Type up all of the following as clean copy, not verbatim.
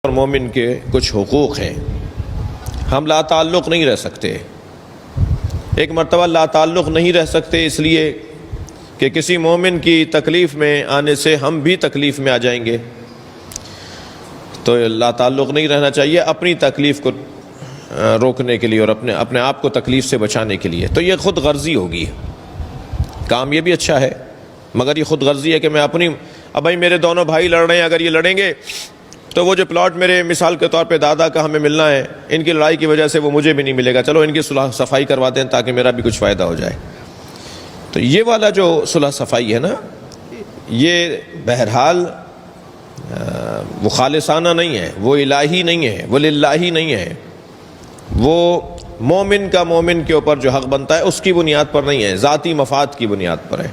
اور مومن کے کچھ حقوق ہیں. ہم لا تعلق نہیں رہ سکتے. ایک مرتبہ لا تعلق نہیں رہ سکتے اس لیے کہ کسی مومن کی تکلیف میں آنے سے ہم بھی تکلیف میں آ جائیں گے. تو لا تعلق نہیں رہنا چاہیے اپنی تکلیف کو روکنے کے لیے اور اپنے آپ کو تکلیف سے بچانے کے لیے. تو یہ خود غرضی ہوگی. کام یہ بھی اچھا ہے مگر یہ خود غرضی ہے کہ میں اپنی اب بھائی میرے دونوں بھائی لڑ رہے ہیں, اگر یہ لڑیں گے تو وہ جو پلاٹ میرے مثال کے طور پہ دادا کا ہمیں ملنا ہے, ان کی لڑائی کی وجہ سے وہ مجھے بھی نہیں ملے گا, چلو ان کی صلح صفائی کروا دیں تاکہ میرا بھی کچھ فائدہ ہو جائے. تو یہ والا جو صلح صفائی ہے نا, یہ بہرحال وہ خالصانہ نہیں ہے, وہ الہی نہیں ہے, وہ للہ نہیں ہے. وہ مومن کا مومن کے اوپر جو حق بنتا ہے اس کی بنیاد پر نہیں ہے, ذاتی مفاد کی بنیاد پر ہے.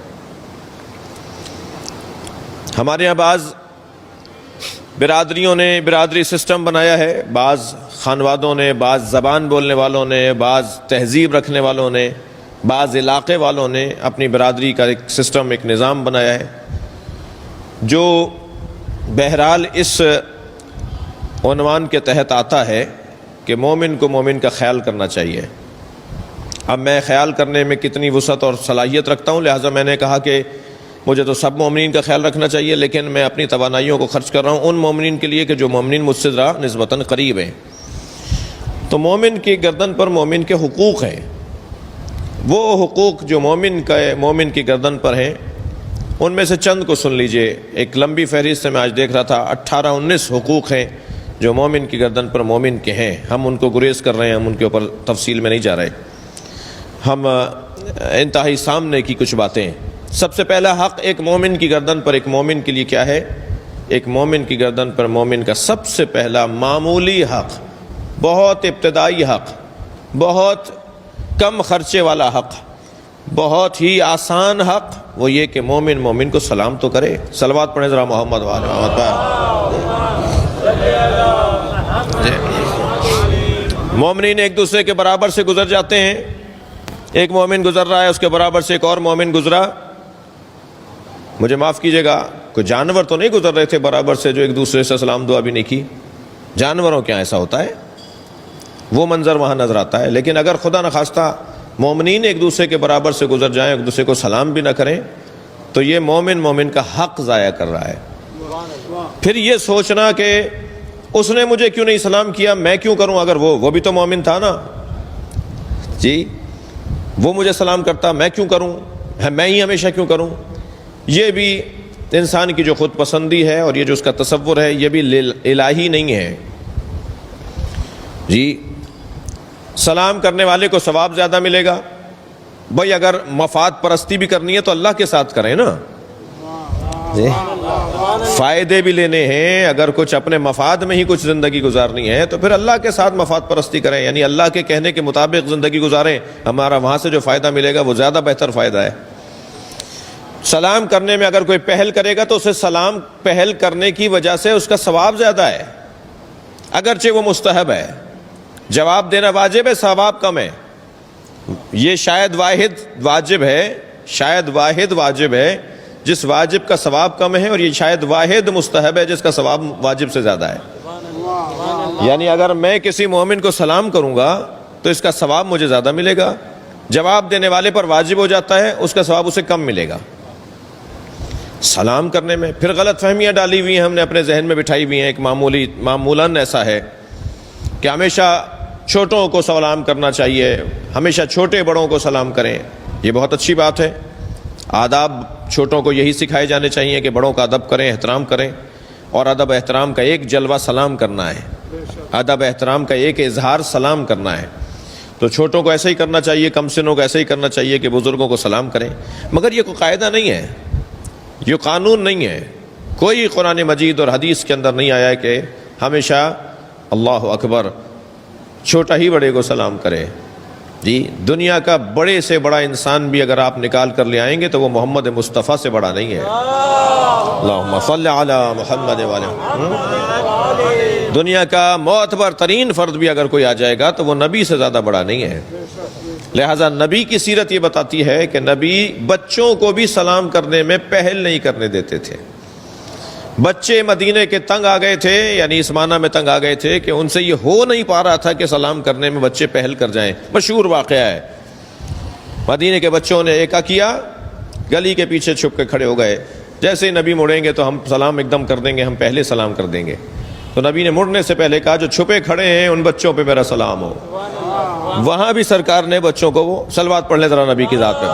ہمارے یہاں بعض برادریوں نے برادری سسٹم بنایا ہے, بعض خانوادوں نے, بعض زبان بولنے والوں نے, بعض تہذیب رکھنے والوں نے, بعض علاقے والوں نے اپنی برادری کا ایک سسٹم, ایک نظام بنایا ہے جو بہرحال اس عنوان کے تحت آتا ہے کہ مومن کو مومن کا خیال کرنا چاہیے. اب میں خیال کرنے میں کتنی وسعت اور صلاحیت رکھتا ہوں, لہٰذا میں نے کہا کہ مجھے تو سب مومنین کا خیال رکھنا چاہیے, لیکن میں اپنی توانائیوں کو خرچ کر رہا ہوں ان مومنین کے لیے کہ جو مومنین مجھ سے ذرا نسبتاً قریب ہیں. تو مومن کی گردن پر مومن کے حقوق ہیں. وہ حقوق جو مومن کی گردن پر ہیں ان میں سے چند کو سن لیجئے. ایک لمبی فہرست سے میں آج دیکھ رہا تھا, 18-19 حقوق ہیں جو مومن کی گردن پر مومن کے ہیں. ہم ان کو گریز کر رہے ہیں, ہم ان کے اوپر تفصیل میں نہیں جا رہے, ہم انتہائی سامنے کی کچھ باتیں. سب سے پہلا حق ایک مومن کی گردن پر ایک مومن کے لیے کیا ہے؟ ایک مومن کی گردن پر مومن کا سب سے پہلا معمولی حق, بہت ابتدائی حق, بہت کم خرچے والا حق, بہت ہی آسان حق, وہ یہ کہ مومن مومن کو سلام تو کرے. صلوات پڑھیں ذرا محمد وعلی محمد پر. مومنین ایک دوسرے کے برابر سے گزر جاتے ہیں. ایک مومن گزر رہا ہے, اس کے برابر سے ایک اور مومن گزرا, مجھے معاف کیجئے گا, کوئی جانور تو نہیں گزر رہے تھے برابر سے جو ایک دوسرے سے سلام دعا بھی نہیں کی. جانوروں کیا ایسا ہوتا ہے, وہ منظر وہاں نظر آتا ہے. لیکن اگر خدا نخواستہ مومنین ایک دوسرے کے برابر سے گزر جائیں, ایک دوسرے کو سلام بھی نہ کریں, تو یہ مومن مومن کا حق ضائع کر رہا ہے. پھر یہ سوچنا کہ اس نے مجھے کیوں نہیں سلام کیا, میں کیوں کروں, اگر وہ بھی تو مومن تھا نا جی, وہ مجھے سلام کرتا, میں کیوں کروں, میں ہی ہمیشہ کیوں کروں. یہ بھی انسان کی جو خود پسندی ہے اور یہ جو اس کا تصور ہے, یہ بھی الہی نہیں ہے جی. سلام کرنے والے کو ثواب زیادہ ملے گا. بھائی اگر مفاد پرستی بھی کرنی ہے تو اللہ کے ساتھ کریں نا جی. فائدے بھی لینے ہیں, اگر کچھ اپنے مفاد میں ہی کچھ زندگی گزارنی ہے تو پھر اللہ کے ساتھ مفاد پرستی کریں, یعنی اللہ کے کہنے کے مطابق زندگی گزاریں. ہمارا وہاں سے جو فائدہ ملے گا وہ زیادہ بہتر فائدہ ہے. سلام کرنے میں اگر کوئی پہل کرے گا تو اسے سلام پہل کرنے کی وجہ سے اس کا ثواب زیادہ ہے, اگرچہ وہ مستحب ہے. جواب دینا واجب ہے, ثواب کم ہے. یہ شاید واحد واجب ہے جس واجب کا ثواب کم ہے, اور یہ شاید واحد مستحب ہے جس کا ثواب واجب سے زیادہ ہے. یعنی اگر میں کسی مومن کو سلام کروں گا تو اس کا ثواب مجھے زیادہ ملے گا, جواب دینے والے پر واجب ہو جاتا ہے, اس کا ثواب اسے کم ملے گا. سلام کرنے میں پھر غلط فہمیاں ڈالی ہوئی ہیں, ہم نے اپنے ذہن میں بٹھائی ہوئی ہیں. ایک معمولاً ایسا ہے کہ ہمیشہ چھوٹوں کو سلام کرنا چاہیے, ہمیشہ چھوٹے بڑوں کو سلام کریں. یہ بہت اچھی بات ہے. آداب چھوٹوں کو یہی سکھائے جانے چاہیے کہ بڑوں کا ادب کریں, احترام کریں. اور ادب احترام کا ایک جلوہ سلام کرنا ہے, ادب احترام کا ایک اظہار سلام کرنا ہے. تو چھوٹوں کو ایسا ہی کرنا چاہیے, کم سنوں کو ایسا ہی کرنا چاہیے کہ بزرگوں کو سلام کریں. مگر یہ کوئی قاعدہ نہیں ہے, یہ قانون نہیں ہے. کوئی قرآن مجید اور حدیث کے اندر نہیں آیا ہے کہ ہمیشہ اللہ اکبر چھوٹا ہی بڑے کو سلام کرے جی. دنیا کا بڑے سے بڑا انسان بھی اگر آپ نکال کر لے آئیں گے تو وہ محمد مصطفیٰ سے بڑا نہیں ہے. اللہم صلی علی محمد وعلی. دنیا کا معتبر ترین فرد بھی اگر کوئی آ جائے گا تو وہ نبی سے زیادہ بڑا نہیں ہے. لہٰذا نبی کی سیرت یہ بتاتی ہے کہ نبی بچوں کو بھی سلام کرنے میں پہل نہیں کرنے دیتے تھے. بچے مدینے کے تنگ آ گئے تھے، یعنی اس معنی میں تنگ آ گئے تھے کہ ان سے یہ ہو نہیں پا رہا تھا کہ سلام کرنے میں بچے پہل کر جائیں۔ مشہور واقعہ ہے، مدینے کے بچوں نے ایکا کیا، گلی کے پیچھے چھپ کے کھڑے ہو گئے، جیسے ہی نبی مڑیں گے تو ہم سلام ایک دم کر دیں گے، ہم پہلے سلام کر دیں گے۔ تو نبی نے مڑنے سے پہلے کہا جو چھپے کھڑے ہیں ان بچوں پہ میرا سلام ہو۔ وہاں بھی سرکار نے بچوں کو وہ صلوات پڑھ لیں ذرا نبی کی ذات پہ۔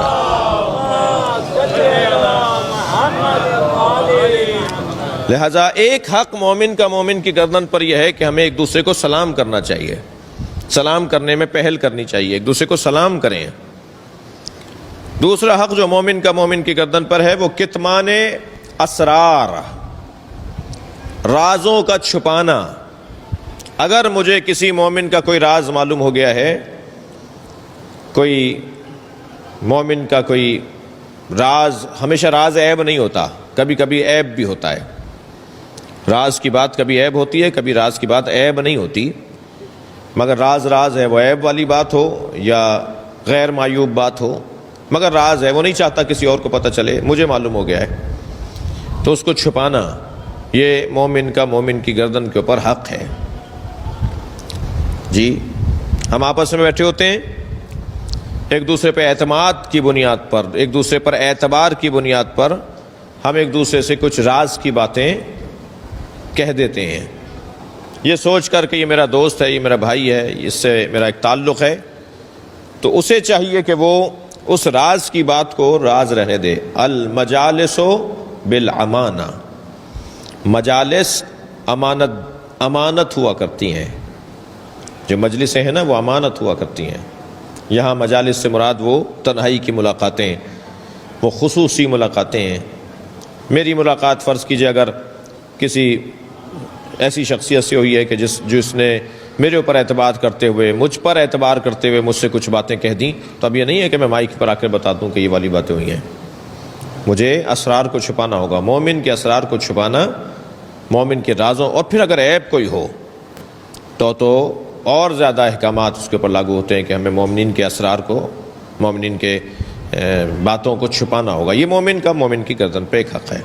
لہذا ایک حق مومن کا مومن کی گردن پر یہ ہے کہ ہمیں ایک دوسرے کو سلام کرنا چاہیے، سلام کرنے میں پہل کرنی چاہیے، ایک دوسرے کو سلام کریں۔ دوسرا حق جو مومن کا مومن کی گردن پر ہے وہ کتمان اسرار، رازوں کا چھپانا۔ اگر مجھے کسی مومن کا کوئی راز معلوم ہو گیا ہے، کوئی مومن کا کوئی راز، ہمیشہ راز عیب نہیں ہوتا، کبھی کبھی عیب بھی ہوتا ہے۔ راز کی بات کبھی عیب ہوتی ہے، کبھی راز کی بات عیب نہیں ہوتی، مگر راز راز ہے، وہ عیب والی بات ہو یا غیر معیوب بات ہو، مگر راز ہے، وہ نہیں چاہتا کسی اور کو پتہ چلے، مجھے معلوم ہو گیا ہے، تو اس کو چھپانا یہ مومن کا مومن کی گردن کے اوپر حق ہے۔ جی ہم آپس میں بیٹھے ہوتے ہیں، ایک دوسرے پہ اعتماد کی بنیاد پر، ایک دوسرے پر اعتبار کی بنیاد پر ہم ایک دوسرے سے کچھ راز کی باتیں کہہ دیتے ہیں، یہ سوچ کر کہ یہ میرا دوست ہے، یہ میرا بھائی ہے، اس سے میرا ایک تعلق ہے، تو اسے چاہیے کہ وہ اس راز کی بات کو راز رہنے دے۔ المجالس بالامانہ، مجالس امانت ہوا کرتی ہیں، جو مجلسیں ہیں نا وہ امانت ہوا کرتی ہیں۔ یہاں مجالس سے مراد وہ تنہائی کی ملاقاتیں، وہ خصوصی ملاقاتیں ہیں۔ میری ملاقات فرض کیجئے اگر کسی ایسی شخصیت سے ہوئی ہے کہ جس نے میرے اوپر اعتبار کرتے ہوئے، مجھ پر اعتبار کرتے ہوئے مجھ سے کچھ باتیں کہہ دیں، تو اب یہ نہیں ہے کہ میں مائک پر آ کر بتا دوں کہ یہ والی باتیں ہوئی ہیں، مجھے اسرار کو چھپانا ہوگا۔ مومن کے اسرار کو چھپانا، مومن کے رازوں، اور پھر اگر عیب کوئی ہو تو اور زیادہ احکامات اس کے اوپر لاگو ہوتے ہیں کہ ہمیں مومنین کے اسرار کو، مومنین کے باتوں کو چھپانا ہوگا۔ یہ مومن کا مومن کی گردن پہ ایک حق ہے۔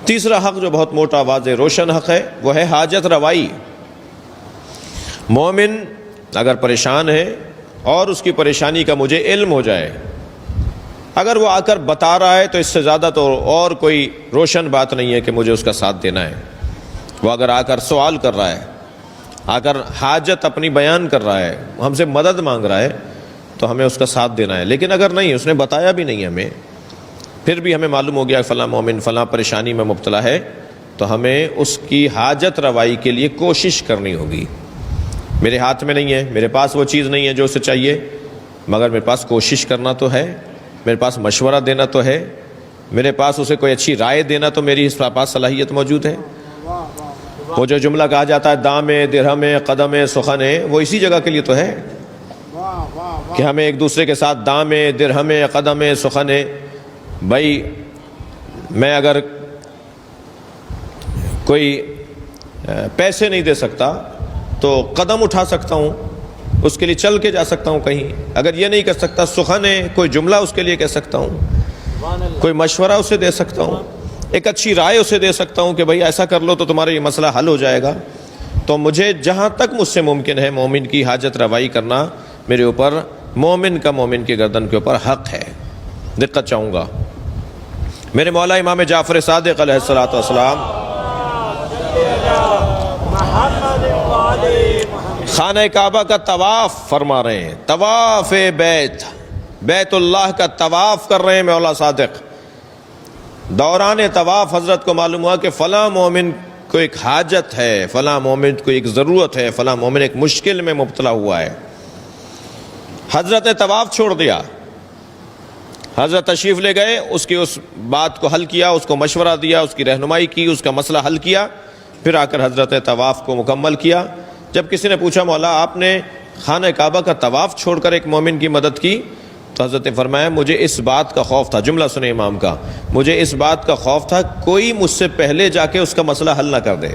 تیسرا حق جو بہت موٹا، واضح، روشن حق ہے، وہ ہے حاجت روائی۔ مومن اگر پریشان ہے اور اس کی پریشانی کا مجھے علم ہو جائے، اگر وہ آ کر بتا رہا ہے تو اس سے زیادہ تو اور کوئی روشن بات نہیں ہے کہ مجھے اس کا ساتھ دینا ہے۔ وہ اگر آ کر سوال کر رہا ہے، آ کر حاجت اپنی بیان کر رہا ہے، ہم سے مدد مانگ رہا ہے، تو ہمیں اس کا ساتھ دینا ہے۔ لیکن اگر نہیں، اس نے بتایا بھی نہیں ہمیں، پھر بھی ہمیں معلوم ہو گیا فلاں مومن فلاں پریشانی میں مبتلا ہے، تو ہمیں اس کی حاجت روائی کے لیے کوشش کرنی ہوگی۔ میرے ہاتھ میں نہیں ہے، میرے پاس وہ چیز نہیں ہے جو اسے چاہیے، مگر میرے پاس کوشش کرنا تو ہے، میرے پاس مشورہ دینا تو ہے، میرے پاس اسے کوئی اچھی رائے دینا تو میری اس پاس صلاحیت موجود ہے۔ وہ جو جملہ کہا جاتا ہے دام درہم قدم سخن، وہ اسی جگہ کے لیے تو ہے کہ ہمیں ایک دوسرے کے ساتھ دام درہم قدم سخن۔ بھائی میں اگر کوئی پیسے نہیں دے سکتا تو قدم اٹھا سکتا ہوں، اس کے لیے چل کے جا سکتا ہوں کہیں۔ اگر یہ نہیں کر سکتا، سخن ہے، کوئی جملہ اس کے لیے کہہ سکتا ہوں، کوئی مشورہ اسے دے سکتا ہوں، ایک اچھی رائے اسے دے سکتا ہوں کہ بھائی ایسا کر لو تو تمہارا یہ مسئلہ حل ہو جائے گا۔ تو مجھے جہاں تک مجھ سے ممکن ہے مومن کی حاجت روائی کرنا میرے اوپر، مومن کا مومن کی گردن کے اوپر حق ہے۔ دقت چاہوں گا، میرے مولا امام جعفر صادق علیہ الصلوۃ والسلام خانہ کعبہ کا طواف فرما رہے ہیں، طواف بیت اللہ کا طواف کر رہے ہیں مولا صادق۔ دوران طواف حضرت کو معلوم ہوا کہ فلاں مومن کو ایک حاجت ہے، فلاں مومن کو ایک ضرورت ہے، فلاں مومن ایک مشکل میں مبتلا ہوا ہے۔ حضرت نے طواف چھوڑ دیا، حضرت تشریف لے گئے، اس کی اس بات کو حل کیا، اس کو مشورہ دیا، اس کی رہنمائی کی، اس کا مسئلہ حل کیا، پھر آ کر حضرت نے طواف کو مکمل کیا۔ جب کسی نے پوچھا مولا آپ نے خانہ کعبہ کا طواف چھوڑ کر ایک مومن کی مدد کی، تو حضرت نے فرمایا مجھے اس بات کا خوف تھا، جملہ سنے امام کا، مجھے اس بات کا خوف تھا کوئی مجھ سے پہلے جا کے اس کا مسئلہ حل نہ کر دے۔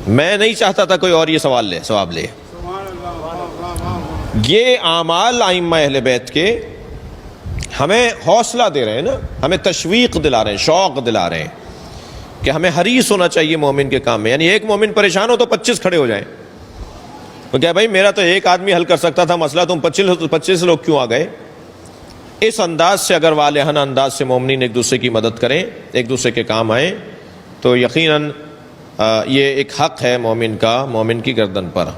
میں نہیں چاہتا تھا کوئی اور یہ ثواب لے۔ یہ اعمال ائمہ اہل بیت کے ہمیں حوصلہ دے رہے ہیں نا، ہمیں تشویق دلا رہے ہیں، شوق دلا رہے ہیں کہ ہمیں حریص ہونا چاہیے مومن کے کام میں. یعنی ایک مومن پریشان ہو تو 25 کھڑے ہو جائیں. تو کیا بھائی میرا تو ایک آدمی حل کر سکتا تھا مسئلہ, تم 25 لوگ کیوں آ گئے؟ اس انداز سے اگر والہانہ انداز سے مومنین ایک دوسرے کی مدد کریں, ایک دوسرے کے کام آئیں, تو یقیناً یہ ایک حق ہے مومن کا مومن کی گردن پر.